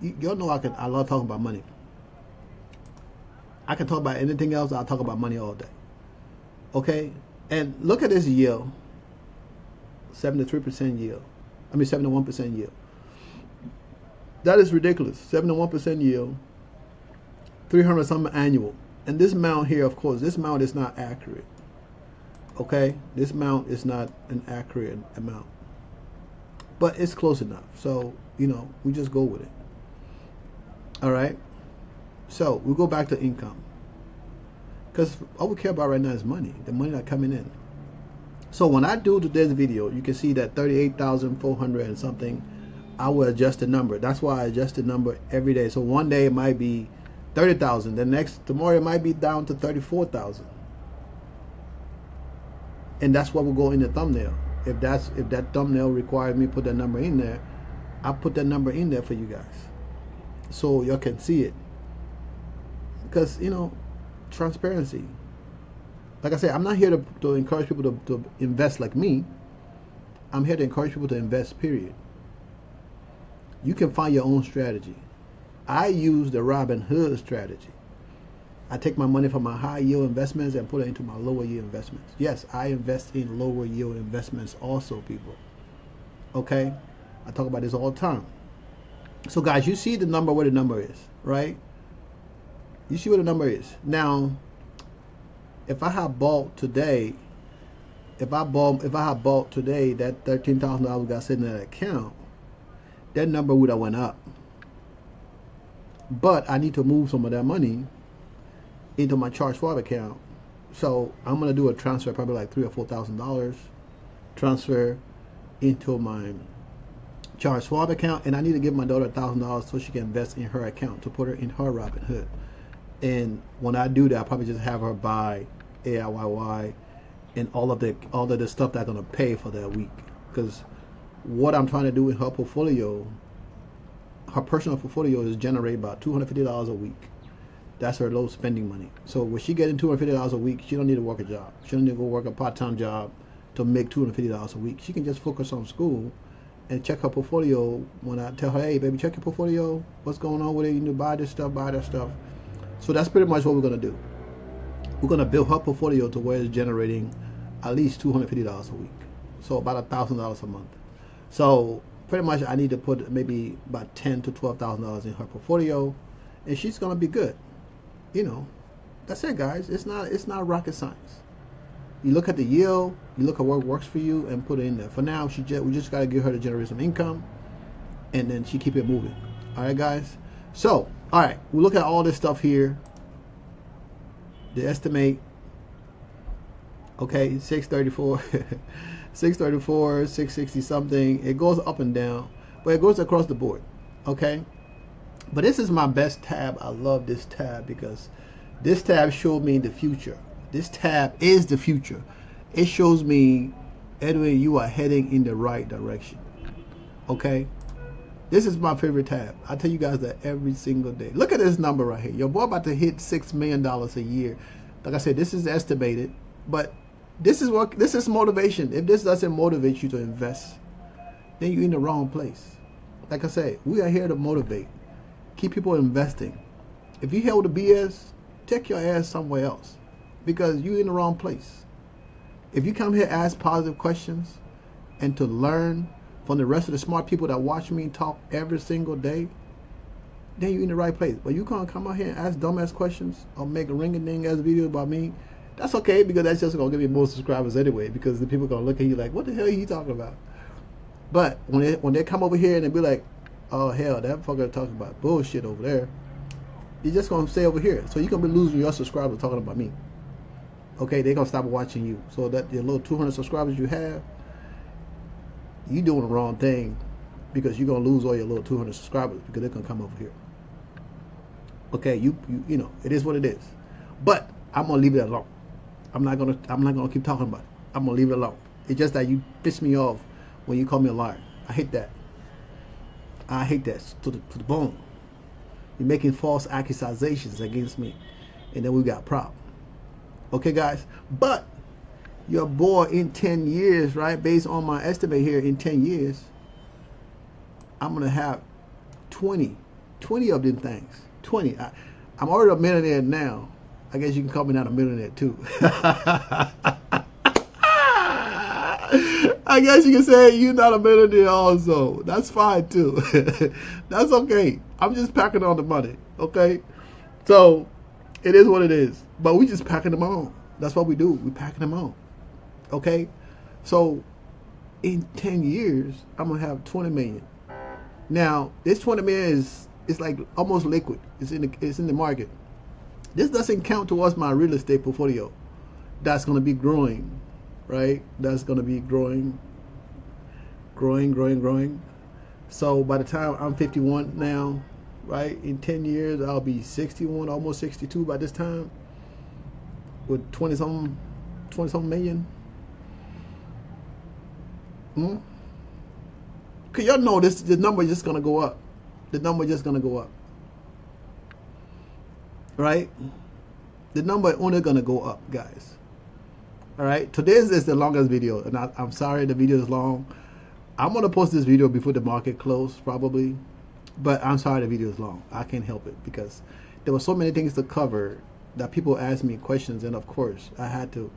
y'all know I love talking about money. I can talk about anything else. I'll talk about money all day. Okay? And look at this yield. 73% yield. 71% yield. That is ridiculous. 71% yield. 300 something annual. And this amount here, of course, this amount is not accurate. Okay? This amount is not an accurate amount. But it's close enough. So, we just go with it. All right? So, we go back to income. Because all we care about right now is money. The money that's coming in. So, when I do today's video, you can see that 38,400 and something, I will adjust the number. That's why I adjust the number every day. So, one day it might be 30,000. Tomorrow it might be down to 34,000. And that's what will go in the thumbnail. If that thumbnail requires me to put that number in there, I'll put that number in there for you guys. So y'all can see it. Because, transparency. Like I said, I'm not here to encourage people to invest like me. I'm here to encourage people to invest, period. You can find your own strategy. I use the Robinhood strategy. I take my money from my high yield investments and put it into my lower yield investments. Yes, I invest in lower yield investments also, people. Okay? I talk about this all the time. So guys, you see the number where the number is, right? You see where the number is. Now, if I had bought today, that $13,000 we got sitting in that account, that number would have went up. But I need to move some of that money into my charge swap account. So I'm gonna do a transfer, probably like $3,000 or $4,000 transfer into my charge swap account, and I need to give my daughter $1,000 so she can invest in her account to put her in her Robinhood. And when I do that, I'll probably just have her buy AIYY and all of the stuff that's gonna pay for that week. Because what I'm trying to do in her portfolio, her personal portfolio, is generate about $250 a week. That's her low spending money. So when she getting $250 a week, she don't need to work a job. She don't need to go work a part-time job to make $250 a week. She can just focus on school and check her portfolio. When I tell her, hey baby, check your portfolio, what's going on with it, you need to buy this stuff, buy that stuff. So that's pretty much what we're gonna do. We're gonna build her portfolio to where it's generating at least $250 a week. so about $1,000 a month. So pretty much I need to put maybe about $10,000 to $12,000 in her portfolio, and she's gonna be good. You know, that's it, guys. It's not rocket science. You look at the yield, you look at what works for you, and put it in there. For now, we just gotta get her to generate some income, and then she keep it moving. All right, guys. So, all right, we look at all this stuff here. The estimate. Okay, 634, 634, 660 something. It goes up and down, but it goes across the board. Okay, but this is my best tab. I love this tab because this tab showed me the future. This tab is the future. It shows me, Edwin, you are heading in the right direction. Okay, this is my favorite tab. I tell you guys that every single day. Look at this number right here. Your boy about to hit $6 million a year. Like I said, this is estimated, but this is motivation. If this doesn't motivate you to invest, then you're in the wrong place. Like I said, we are here to motivate, keep people investing. If you hear the BS, take your ass somewhere else, because you're in the wrong place. If you come here to ask positive questions and to learn from the rest of the smart people that watch me talk every single day, then you're in the right place. But you can't come out here and ask dumbass questions or make a ring-a-ding ass video about me. That's okay, because that's just gonna give me more subscribers anyway, because the people are gonna look at you like, what the hell are you talking about? But when they come over here and they be like, oh hell, that fucker talking about bullshit over there, you're just gonna stay over here. So you're gonna be losing your subscribers talking about me. Okay, they're gonna stop watching you. So that your little 200 subscribers you have, you doing the wrong thing, because you're gonna lose all your little 200 subscribers because they're gonna come over here. Okay, you know, it is what it is. But I'm gonna leave it alone. I'm not gonna keep talking about it. I'm gonna leave it alone. It's just that you piss me off when you call me a liar. I hate that. I hate that to the bone. You're making false accusations against me, and then we got a problem. Okay, guys. But your boy, in 10 years, right, based on my estimate here, in 10 years, I'm gonna have 20 of them things. 20. I'm already a millionaire now. I guess you can call me not a millionaire too. I guess you can say you're not a millionaire also. That's fine too. That's okay. I'm just packing on the money. Okay? So, it is what it is. But we just packing them on. That's what we do. We packing them on. Okay? So, in 10 years, I'm going to have 20 million. Now, this 20 million is like almost liquid. It's in the market. This doesn't count towards my real estate portfolio. That's going to be growing, right? That's going to be growing. So by the time I'm 51 now, right? In 10 years, I'll be 61, almost 62 by this time, with 20 something million. Cause y'all know the number is just gonna go up. The number is just gonna go up. Right? The number only gonna go up, guys. Alright, today's is the longest video, and I'm sorry the video is long. I'm gonna post this video before the market close, probably, but I'm sorry the video is long. I can't help it, because there were so many things to cover that people asked me questions, and of course I had to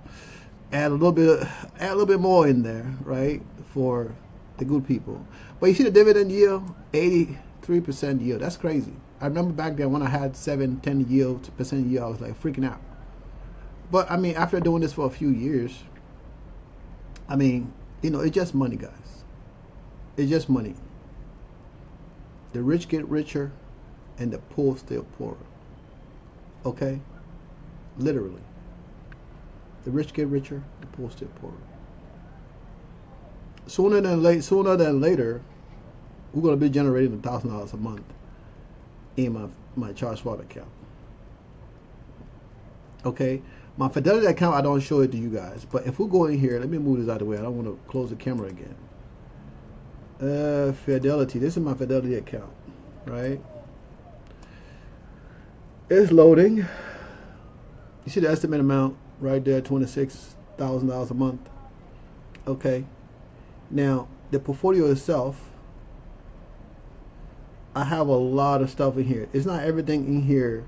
add a little bit more in there, right, for the good people. But you see the dividend yield, 83% yield. That's crazy. I remember back then when I had 7-10% yield, I was like freaking out. But I mean, after doing this for a few years, I mean, you know, it's just money, guys. It's just money. The rich get richer and the poor still poorer. Okay? Literally. The rich get richer, the poor still poorer. Sooner than later, we're going to be generating $1,000 a month in my charge wallet account. Okay? My Fidelity account, I don't show it to you guys. But if we go in here, let me move this out of the way. I don't want to close the camera again. Fidelity. This is my Fidelity account. Right? It's loading. You see the estimate amount right there, $26,000 a month. Okay. Now, the portfolio itself, I have a lot of stuff in here. It's not everything in here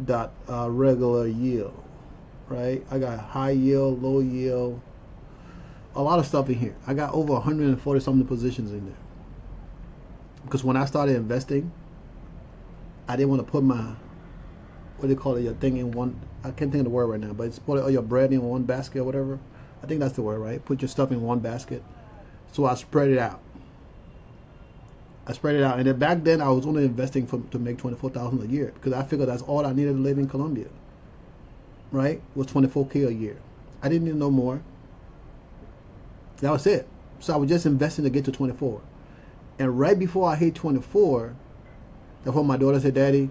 that regular yield, right? I got high yield, low yield, a lot of stuff in here. I got over 140 something positions in there. Because when I started investing, I didn't want to put my, what do you call it, your thing in one, I can't think of the word right now, but it's put all your bread in one basket or whatever. I think that's the word, right? Put your stuff in one basket. So I spread it out. And then back then I was only investing to make $24,000 a year, because I figured that's all I needed to live in Colombia, right? Was $24K a year. I didn't need no more. That was it. So I was just investing to get to 24. And right before I hit 24, that's when my daughter said, Daddy,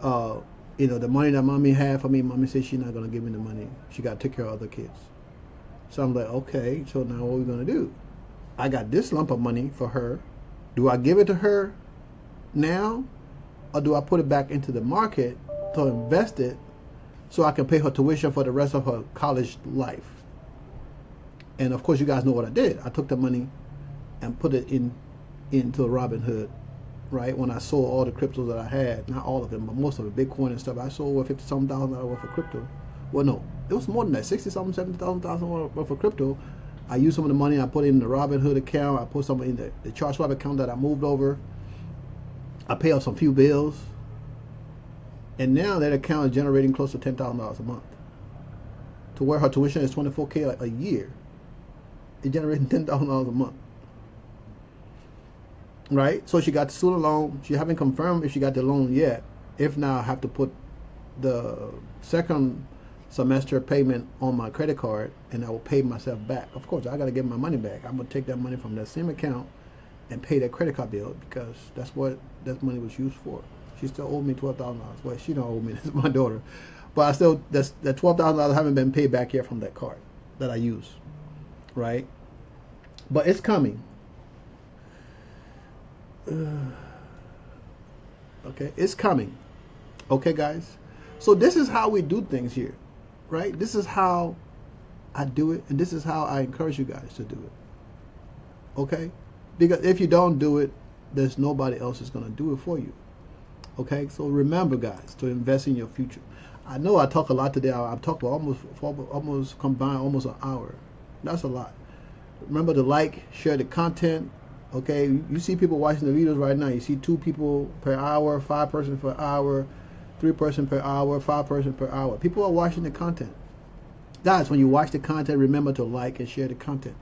you know, the money that mommy had for me, mommy said she's not going to give me the money. She got to take care of other kids. So I'm like, okay, so now what are we going to do? I got this lump of money for her. Do I give it to her now, or do I put it back into the market to invest it so I can pay her tuition for the rest of her college life? And of course, you guys know what I did. I took the money and put it into Robinhood, right? When I sold all the cryptos that I had, not all of them, but most of it, Bitcoin and stuff, I sold over $50,000 worth of crypto. Well, no, it was more than that, 60-something, 70,000 worth of crypto. I used some of the money, I put it in the Robinhood account, I put some in the Charles Schwab account that I moved over. I pay off some few bills. And now that account is generating close to $10,000 a month. To where her tuition is $24K a year. It's generating $10,000 a month. Right? So she got the student loan. She haven't confirmed if she got the loan yet. If not, I have to put the second semester payment on my credit card, and I will pay myself back. Of course, I got to get my money back. I'm going to take that money from that same account and pay that credit card bill, because that's what that money was used for. She still owed me $12,000. Well, she don't owe me. This is my daughter. But I still, that $12,000 haven't been paid back yet from that card that I use. Right? But it's coming. Okay, it's coming. Okay, guys. So this is how we do things here, right? This is how I do it, and this is how I encourage you guys to do it. Okay? Because if you don't do it, there's nobody else is going to do it for you. Okay? So remember, guys, to invest in your future. I know I talk a lot today. I've talked for almost combined almost an hour. That's a lot. Remember to like, share the content. Okay, you see people watching the videos right now. You see 2 people per hour, 5 persons per hour, 3 persons per hour, 5 persons per hour. People are watching the content. Guys, when you watch the content, remember to like and share the content.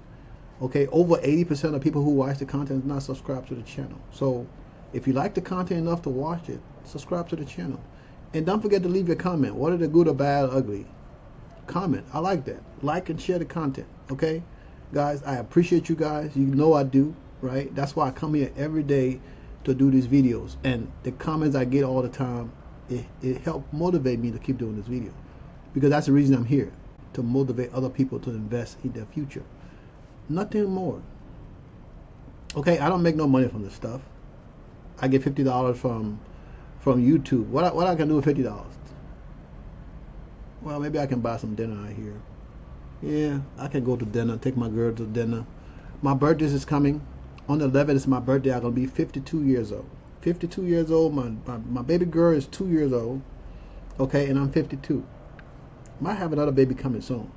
Okay, over 80% of people who watch the content is not subscribed to the channel. So if you like the content enough to watch it, subscribe to the channel. And don't forget to leave your comment. Whether they're good or bad or ugly, comment. I like that. Like and share the content. Okay, guys, I appreciate you guys. You know I do. Right? That's why I come here every day to do these videos, and the comments I get all the time, it helps motivate me to keep doing this video, because that's the reason I'm here, to motivate other people to invest in their future. Nothing more. Okay, I don't make no money from this stuff. I get $50 from YouTube. What I can do with $50? Well, maybe I can buy some dinner out here. Yeah, I can go to dinner, take my girl to dinner. My birthday is coming. On the 11th is my birthday. I'm going to be 52 years old. 52 years old. My baby girl is 2 years old. Okay, and I'm 52. Might have another baby coming soon.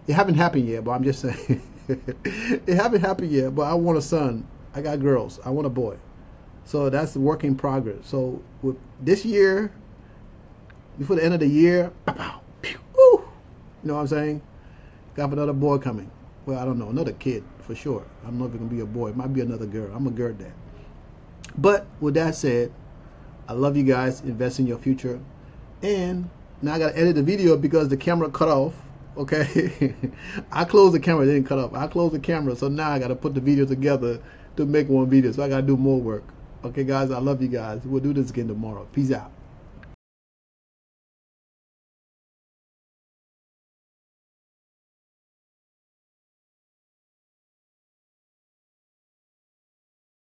It haven't happened yet, but I'm just saying. It haven't happened yet, but I want a son. I got girls. I want a boy. So that's the work in progress. So with this year, before the end of the year, you know what I'm saying? Got another boy coming. Well, I don't know, another kid for sure. I don't know if it can be a boy. It might be another girl. I'm a girl dad. But with that said, I love you guys. Invest in your future. And now I got to edit the video because the camera cut off. Okay, I closed the camera. It didn't cut off. I closed the camera, so now I got to put the video together to make one video. So I got to do more work. Okay, guys, I love you guys. We'll do this again tomorrow. Peace out.